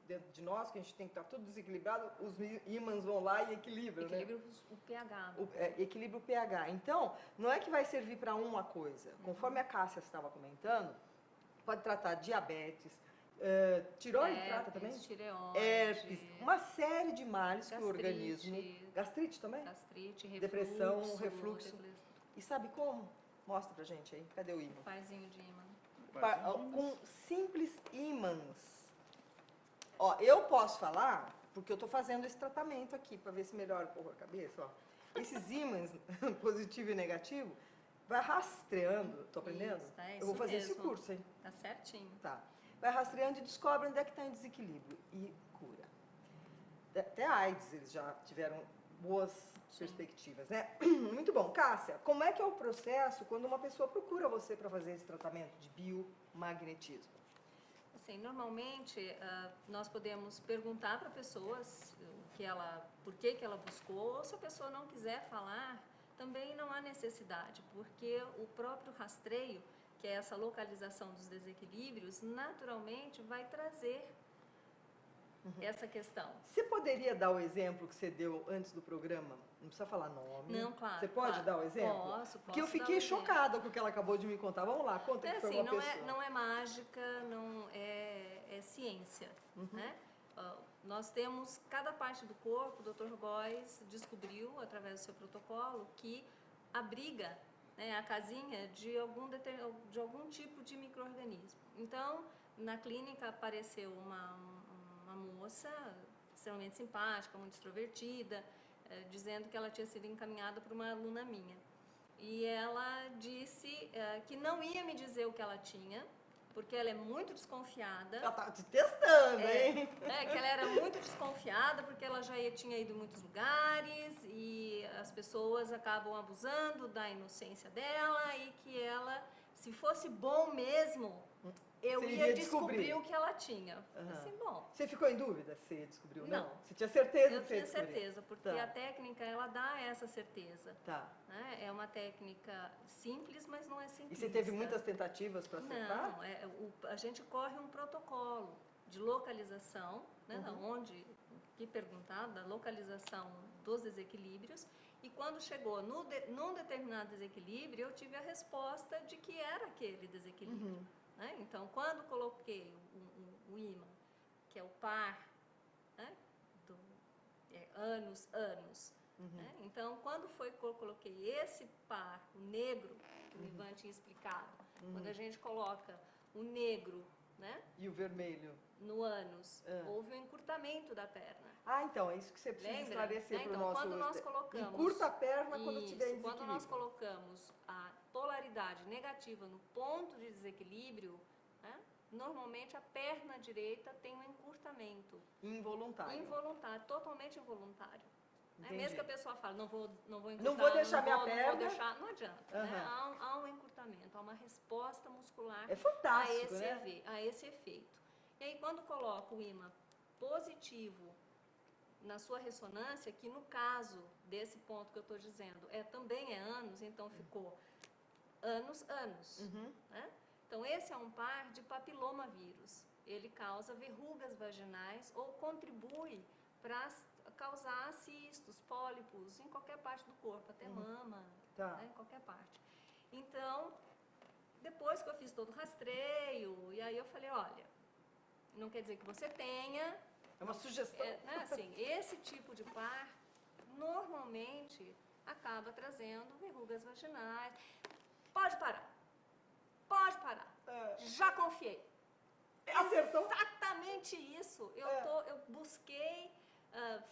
Dentro de nós, que a gente tem que estar tudo desequilibrado, os ímãs vão lá e equilibram, Equilibra né? o pH. Equilibra o pH. Então, não é que vai servir para uma coisa. Conforme a Cássia estava comentando, pode tratar diabetes, tireoide trata também? Tireoide, herpes, uma série de males gastrite, que o organismo... Gastrite também? Gastrite, refluxo. Depressão, refluxo. E sabe como? Mostra pra gente aí. Cadê o ímã? Parzinho de ímã. Com simples ímãs. Ó, eu posso falar, porque eu estou fazendo esse tratamento aqui, para ver se melhora um pouco a cabeça. Ó. Esses ímãs, positivo e negativo, vai rastreando, estou aprendendo? Isso, eu vou fazer mesmo. esse curso, hein? Tá certinho. Tá. Vai rastreando e descobre onde é que está em desequilíbrio e cura. Até a AIDS eles já tiveram boas perspectivas, né? Muito bom. Cássia, como é que é o processo quando uma pessoa procura você para fazer esse tratamento de biomagnetismo? Assim, normalmente, nós podemos perguntar para pessoas por que ela buscou, ou se a pessoa não quiser falar, também não há necessidade, porque o próprio rastreio, que é essa localização dos desequilíbrios, naturalmente vai trazer essa questão. Você poderia dar o exemplo que você deu antes do programa? Não precisa falar nome. Não, claro. Você pode dar o exemplo? Posso. Porque eu fiquei chocada com o que ela acabou de me contar. Vamos lá, conta que foi uma pessoa. Não é mágica, não é ciência, né? Nós temos cada parte do corpo, o Dr. Góes descobriu, através do seu protocolo, que abriga, né, a casinha de algum tipo de micro-organismo. Então, na clínica apareceu uma moça extremamente simpática, muito extrovertida, dizendo que ela tinha sido encaminhada por uma aluna minha. E ela disse que não ia me dizer o que ela tinha, porque ela é muito desconfiada. Ela tá te testando, hein? Que ela era muito desconfiada, porque ela já tinha ido em muitos lugares e as pessoas acabam abusando da inocência dela e que ela, se fosse bom mesmo, eu ia descobrir o que ela tinha. Assim, bom. Você ficou em dúvida se descobriu? Não. Você tinha certeza eu que você tinha descobriu? certeza, porque a técnica, ela dá essa certeza. Tá. Né? É uma técnica simples, mas não é simples. E você teve muitas tentativas para acertar? Não, a gente corre um protocolo de localização, né, que perguntar, da localização dos desequilíbrios, e quando chegou num determinado desequilíbrio, eu tive a resposta de que era aquele desequilíbrio. Né? Então, quando coloquei o ímã, que é o par, né, anos, né? Então, quando eu coloquei esse par, o negro, que o Ivan tinha explicado, quando a gente coloca o negro, né, e o vermelho no ânus, houve um encurtamento da perna. Então, é isso que você precisa esclarecer para o nosso... Quando nós colocamos... Encurta a perna quando tiver em desequilíbrio. Quando nós colocamos a polaridade negativa no ponto de desequilíbrio, né, normalmente a perna direita tem um encurtamento. Involuntário. Involuntário, totalmente involuntário. Né? Mesmo que a pessoa fale, não vou encurtar, Não vou deixar minha perna. Não vou deixar, não adianta. Uhum. Né? Há um encurtamento, há uma resposta muscular É fantástico, né? a esse efeito. E aí, quando coloca o ímã positivo na sua ressonância, que no caso desse ponto que eu estou dizendo também é ânus, então ficou ânus. Uhum. Né? Então, esse é um par de papilomavírus. Ele causa verrugas vaginais ou contribui para causar cistos, pólipos, em qualquer parte do corpo, até mama, né, em qualquer parte. Então, depois que eu fiz todo o rastreio, e aí eu falei, olha, não quer dizer que você tenha... É uma sugestão. Né, assim, esse tipo de par, normalmente, acaba trazendo verrugas vaginais. Pode parar. Já confiei. Acertou? Exatamente isso. Eu busquei,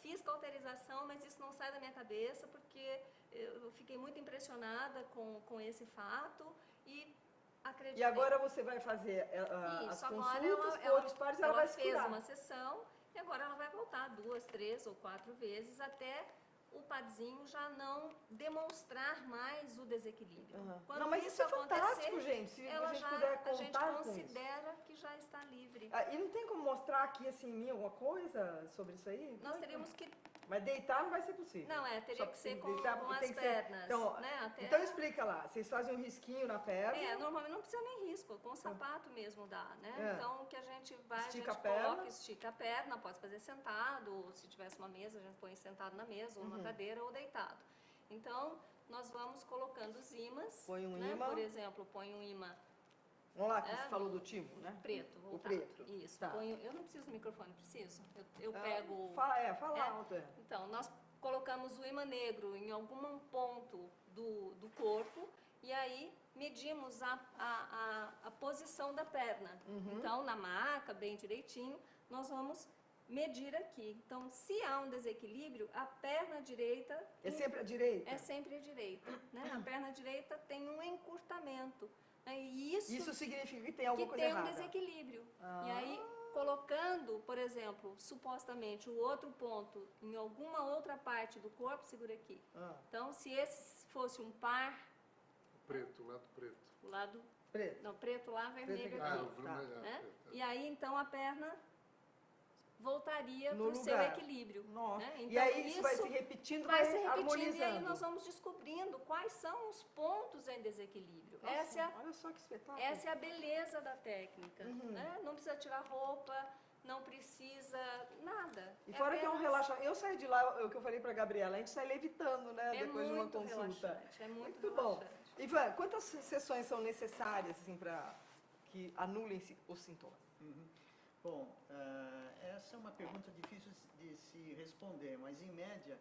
fiz cauterização, mas isso não sai da minha cabeça, porque eu fiquei muito impressionada com esse fato e acreditei. E agora você vai fazer as agora consultas por outros pares, ela vai se fez curar. uma sessão e agora ela vai voltar 2, 3 ou 4 vezes até o padzinho já não demonstrar mais o desequilíbrio. Quando não, mas isso é fantástico, acontecer, gente. Se ela a gente já, puder a gente contar com isso. considera que já está livre. E não tem como mostrar aqui assim em mim alguma coisa sobre isso aí? Nós teríamos que... Mas deitar não vai ser possível. Não, teria Só que ser com deitar, as tem que pernas. ser... Então, né? então explica lá. Vocês fazem um risquinho na perna. Normalmente não precisa nem risco, com o sapato mesmo dá, né? Então, o que a gente vai, estica a gente coloca, estica a perna, pode fazer sentado, ou se tivesse uma mesa, a gente põe sentado na mesa, ou numa cadeira, ou deitado. Então, nós vamos colocando os ímãs. Põe um né? ímã. Por exemplo, põe um ímã... Vamos lá, que você falou do timo, né? Preto, voltado. O preto. Isso. Tá. Eu não preciso do microfone, preciso? Eu pego... Fala alto. Então, nós colocamos o ímã negro em algum ponto do corpo e aí medimos a posição da perna. Então, na maca, bem direitinho, nós vamos medir aqui. Então, se há um desequilíbrio, a perna direita... É sempre a direita? É sempre a direita. Né? A perna direita tem um encurtamento. Né? E isso significa que tem alguma coisa errada. Que tem um desequilíbrio. E aí, colocando, por exemplo, supostamente o outro ponto em alguma outra parte do corpo, segura aqui. Então, se esse fosse um par... Preto, o lado preto. O lado... Preto. Não, preto lá, vermelho aqui. aqui. Vermelho, né? E aí, então, a perna voltaria para o lugar. seu equilíbrio. Né? Então, e aí isso vai se repetindo, vai se repetindo, harmonizando. E aí nós vamos descobrindo quais são os pontos em desequilíbrio. Nossa, olha só que espetáculo. Essa é a beleza da técnica. Né? Não precisa tirar roupa, não precisa nada. E fora que é um relaxamento. Eu saí de lá, o que eu falei para a Gabriela, a gente sai levitando, né? Depois de uma consulta. É muito relaxante. Bom. Ivan, quantas sessões são necessárias assim, para que anulem os sintomas? Bom, essa é uma pergunta difícil de se responder, mas em média,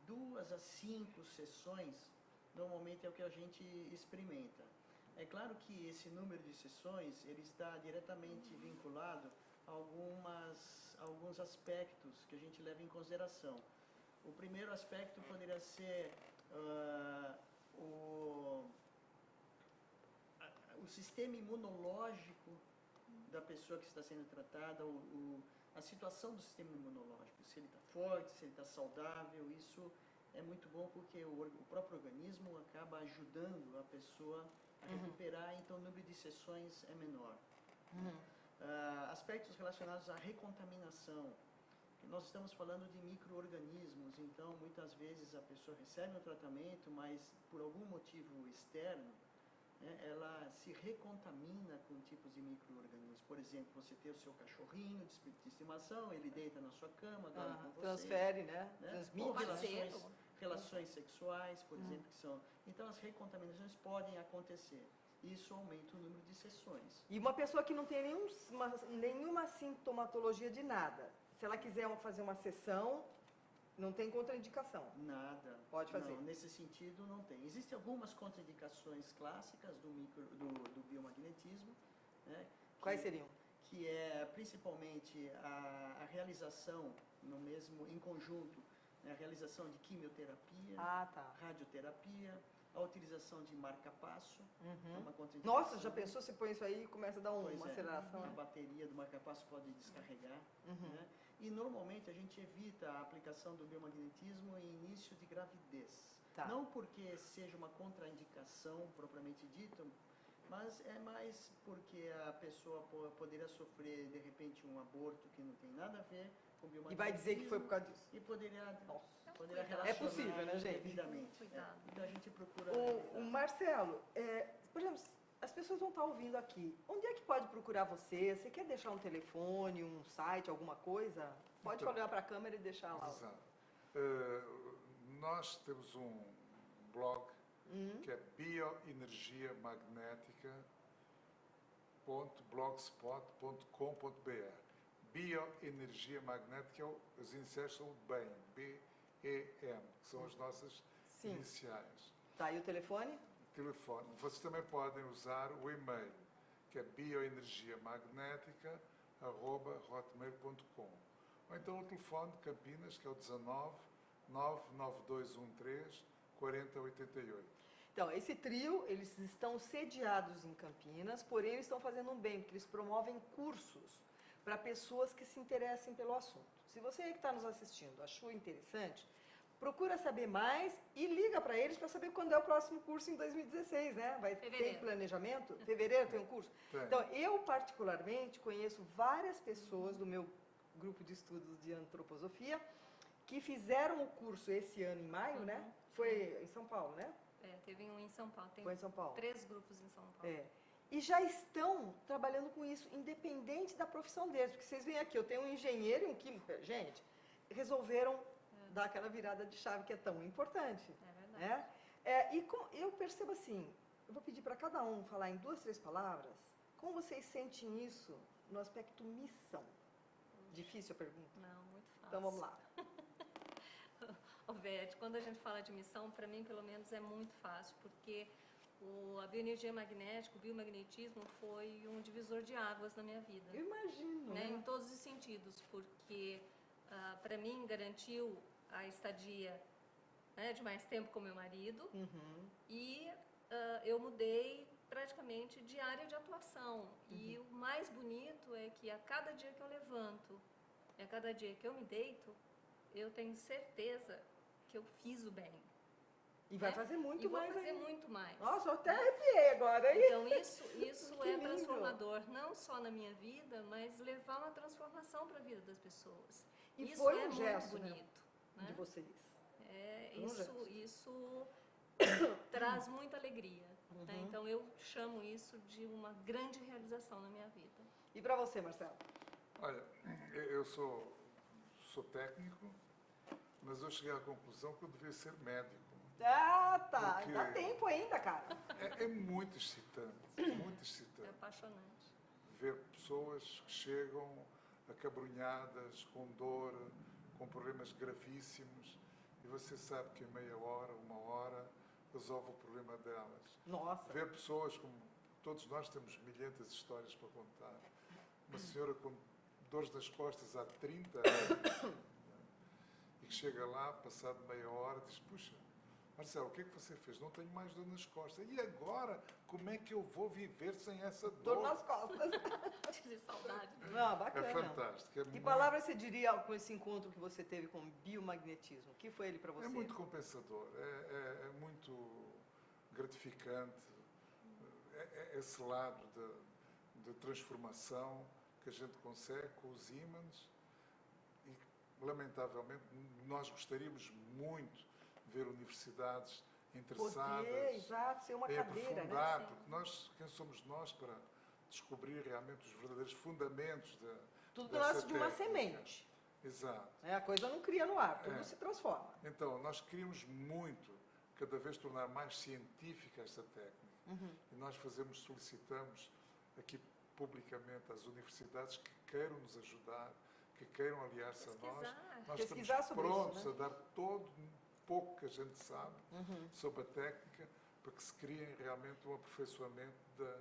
2 a 5 sessões normalmente é o que a gente experimenta. É claro que esse número de sessões ele está diretamente vinculado a alguns aspectos que a gente leva em consideração. O primeiro aspecto poderia ser o sistema imunológico da pessoa que está sendo tratada, a situação do sistema imunológico, se ele está forte, se ele está saudável, isso é muito bom porque o próprio organismo acaba ajudando a pessoa a recuperar, então o número de sessões é menor. Aspectos relacionados à recontaminação. Nós estamos falando de micro-organismos, então muitas vezes a pessoa recebe um tratamento, mas por algum motivo externo, ela se recontamina com tipos de micro-organismos. Por exemplo, você tem o seu cachorrinho de estimação, ele deita na sua cama, dorme com você. Transfere, né? Transmite. Relações sexuais, por exemplo, que são... Então, as recontaminações podem acontecer. Isso aumenta o número de sessões. E uma pessoa que não tem nenhuma sintomatologia de nada, se ela quiser fazer uma sessão, não tem contraindicação? Nada. Pode fazer? Não, nesse sentido não tem. Existem algumas contraindicações clássicas do biomagnetismo. Né, Quais seriam? Que é principalmente a realização em conjunto né, a realização de quimioterapia, Ah, tá. radioterapia, a utilização de marca-passo, é uma contraindicação. Nossa, já pensou? Você põe isso aí e começa a dar Pois uma é, aceleração. a né? bateria do marca-passo pode descarregar. Né? E normalmente a gente evita a aplicação do biomagnetismo em início de gravidez. Tá. Não porque seja uma contraindicação propriamente dita, mas é mais porque a pessoa poderia sofrer de repente um aborto que não tem nada a ver com biomagnetismo. E vai dizer que foi por causa disso. E poderia cuidado. relacionar É possível, né, gente? devidamente. Cuidado. Então a gente procura... O Marcelo, por exemplo, as pessoas vão estar ouvindo aqui. Onde é que pode procurar você? Você quer deixar um telefone, um site, alguma coisa? Pode Então, olhar para a câmera e deixar lá. Exato. Nós temos um blog que é bioenergiamagnética.blogspot.com.br. Bioenergia magnética, as iniciais são o BEM, B-E-M, que são as nossas iniciais. Tá, e o telefone? Telefone. Vocês também podem usar o e-mail, que é bioenergiamagnética@hotmail.com. Ou então o telefone de Campinas, que é o 19 99213 4088. Então, esse trio, eles estão sediados em Campinas, porém eles estão fazendo um bem, porque eles promovem cursos para pessoas que se interessem pelo assunto. Se você que está nos assistindo achou interessante, procura saber mais e liga para eles para saber quando é o próximo curso em 2016, né? Vai ter planejamento? Fevereiro tem um curso? Então, eu particularmente conheço várias pessoas do meu grupo de estudos de antroposofia que fizeram o curso esse ano em maio, né? Foi em São Paulo, né? Teve um em São Paulo. Tem Foi em São Paulo. 3 grupos em São Paulo. E já estão trabalhando com isso, independente da profissão deles. Porque vocês veem aqui, eu tenho um engenheiro e um químico. Gente, resolveram dar aquela virada de chave que é tão importante. É verdade. Eu percebo assim, eu vou pedir para cada um falar em 2, 3 palavras, como vocês sentem isso no aspecto missão? Difícil a pergunta? Não, muito fácil. Então vamos lá. Vete, quando a gente fala de missão, para mim, pelo menos, é muito fácil, porque a bioenergia magnética, o biomagnetismo, foi um divisor de águas na minha vida. Eu imagino. Né? Em todos os sentidos, porque, para mim, garantiu a estadia, né, de mais tempo com meu marido, e eu mudei praticamente de área de atuação. E o mais bonito é que a cada dia que eu levanto, e a cada dia que eu me deito, eu tenho certeza que eu fiz o bem. E vai fazer muito mais. E vou fazer muito mais. Nossa, eu até arrepiei agora. Hein? Então, isso é transformador, não só na minha vida, mas levar uma transformação para a vida das pessoas. E isso foi é um gesto, muito bonito, de vocês. Isso traz muita alegria. Né? Então, eu chamo isso de uma grande realização na minha vida. E para você, Marcelo? Olha, eu sou técnico, mas eu cheguei à conclusão que eu devia ser médico. Ah, tá. Porque dá tempo ainda, cara. É muito excitante, muito excitante. É apaixonante. Ver pessoas que chegam acabrunhadas, com dor, com problemas gravíssimos, e você sabe que em meia hora, 1 hora, resolve o problema delas. Nossa. Ver pessoas, como todos nós temos milhentas histórias para contar. Uma senhora com dores nas costas há 30 anos, e que chega lá, passado meia hora, diz, puxa, Marcelo, o que é que você fez? Não tenho mais dor nas costas. E agora, como é que eu vou viver sem essa dor? Dor nas costas. Dizer saudade. Não, bacana. É fantástico. Que palavra você diria com esse encontro que você teve com o biomagnetismo? O que foi ele para você? É muito compensador, é muito gratificante. Esse lado de transformação que a gente consegue com os ímãs. E, lamentavelmente, nós gostaríamos muito ver universidades interessadas exato, ser uma em cadeira, aprofundar, né? porque quem somos nós para descobrir realmente os verdadeiros fundamentos Tudo dessa nasce de uma técnica. semente. Exato. A coisa não cria no ar, tudo se transforma. Então, nós queríamos muito, cada vez tornar mais científica esta técnica. E nós solicitamos aqui publicamente às universidades que queiram nos ajudar, que queiram aliar-se a nós. Nós estamos prontos a dar todo pouco que a gente sabe sobre a técnica, para que se criem realmente um aperfeiçoamento da...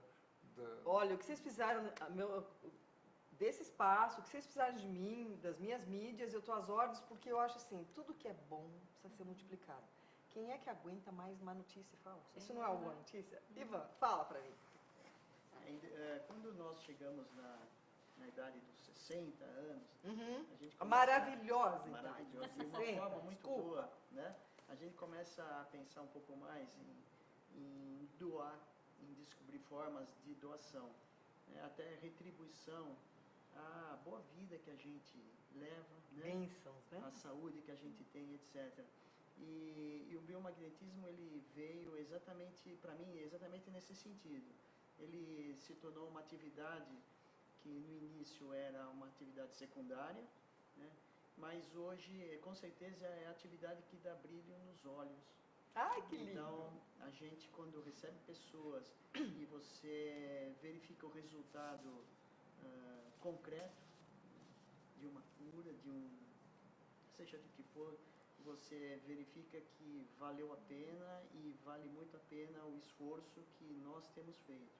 Olha, o que vocês fizeram, desse espaço, que vocês precisarem de mim, das minhas mídias, eu estou às ordens, porque eu acho assim, tudo que é bom precisa ser multiplicado. Quem é que aguenta mais má notícia? Fala. Isso não é alguma notícia? Ivan, fala para mim. Quando nós chegamos na idade dos 60 anos, a gente começa... Maravilhosa idade. De uma forma muito boa, né? A gente começa a pensar um pouco mais em doar, em descobrir formas de doação, né? Até retribuição à boa vida que a gente leva, né? Bênçãos, né? A saúde que a gente tem, etc. E o biomagnetismo, ele veio exatamente, para mim, exatamente nesse sentido. Ele se tornou uma atividade que no início era uma atividade secundária, né? Mas hoje, com certeza, é a atividade que dá brilho nos olhos. Ai, que lindo! Então, a gente, quando recebe pessoas e você verifica o resultado concreto de uma cura, seja do que for, você verifica que valeu a pena e vale muito a pena o esforço que nós temos feito.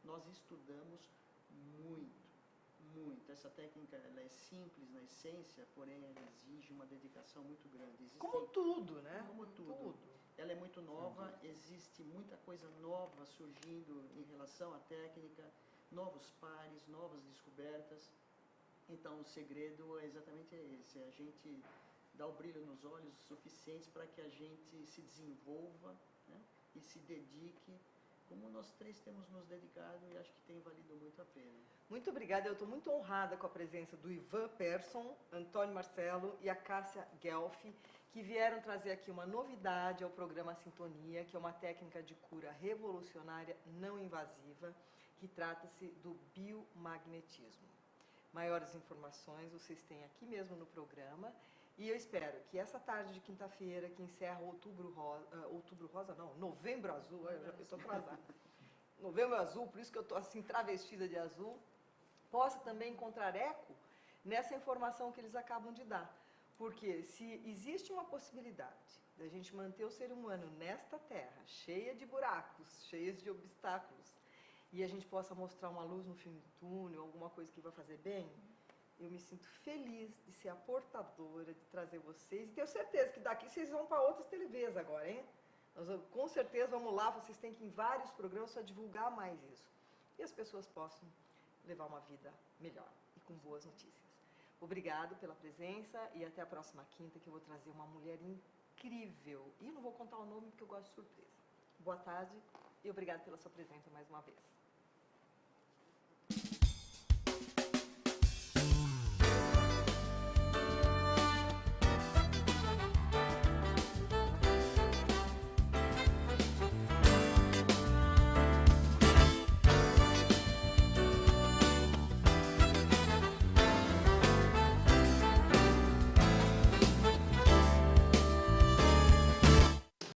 Nós estudamos muito. Essa técnica, ela é simples na essência, porém ela exige uma dedicação muito grande. Como tudo, né? Como tudo. Ela é muito nova, existe muita coisa nova surgindo em relação à técnica, novos pares, novas descobertas. Então o segredo é exatamente esse, a gente dá o brilho nos olhos suficientes para que a gente se desenvolva, né? E se dedique, como nós três temos nos dedicado, e acho que tem valido muito a pena. Muito obrigada, eu estou muito honrada com a presença do Ivan Persson, Antônio Marcelo e a Cássia Guelfi, que vieram trazer aqui uma novidade ao programa Sintonia, que é uma técnica de cura revolucionária não invasiva, que trata-se do biomagnetismo. Maiores informações vocês têm aqui mesmo no programa, e eu espero que essa tarde de quinta-feira, que encerra Novembro Azul, eu já estou atrasada. Novembro Azul, por isso que eu estou assim travestida de azul, possa também encontrar eco nessa informação que eles acabam de dar. Porque se existe uma possibilidade da gente manter o ser humano nesta terra, cheia de buracos, cheia de obstáculos, e a gente possa mostrar uma luz no fim do túnel, alguma coisa que vai fazer bem, eu me sinto feliz de ser a portadora, de trazer vocês. E tenho certeza que daqui vocês vão para outras TVs agora, hein? Nós, com certeza, vamos lá, vocês têm que ir em vários programas para divulgar mais isso. E as pessoas possam levar uma vida melhor e com boas notícias. Obrigado pela presença e até a próxima quinta, que eu vou trazer uma mulher incrível. E não vou contar o nome porque eu gosto de surpresa. Boa tarde e obrigado pela sua presença mais uma vez.